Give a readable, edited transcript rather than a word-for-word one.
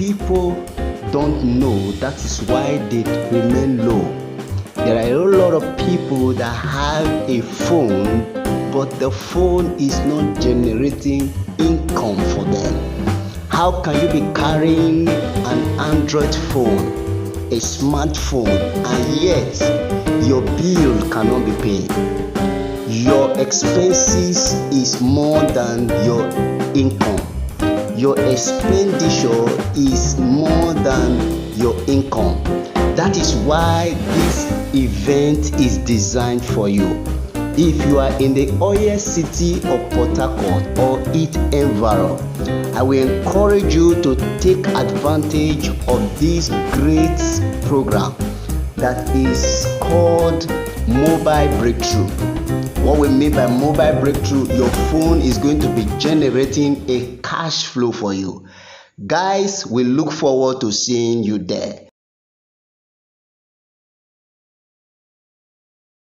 people don't know, that is why they remain low. There are a lot of people that have a phone, but the phone is not generating income for them. How can you be carrying an Android phone, a smartphone, and yet your bill cannot be paid? Your expenses is more than your income. Your expenditure is more than your income. That is why this event is designed for you. If you are in the oil city of Port Harcourt or its environment, I will encourage you to take advantage of this great program that is called Mobile Breakthrough. What we mean by mobile breakthrough, your phone is going to be generating a cash flow for you. Guys, we look forward to seeing you there.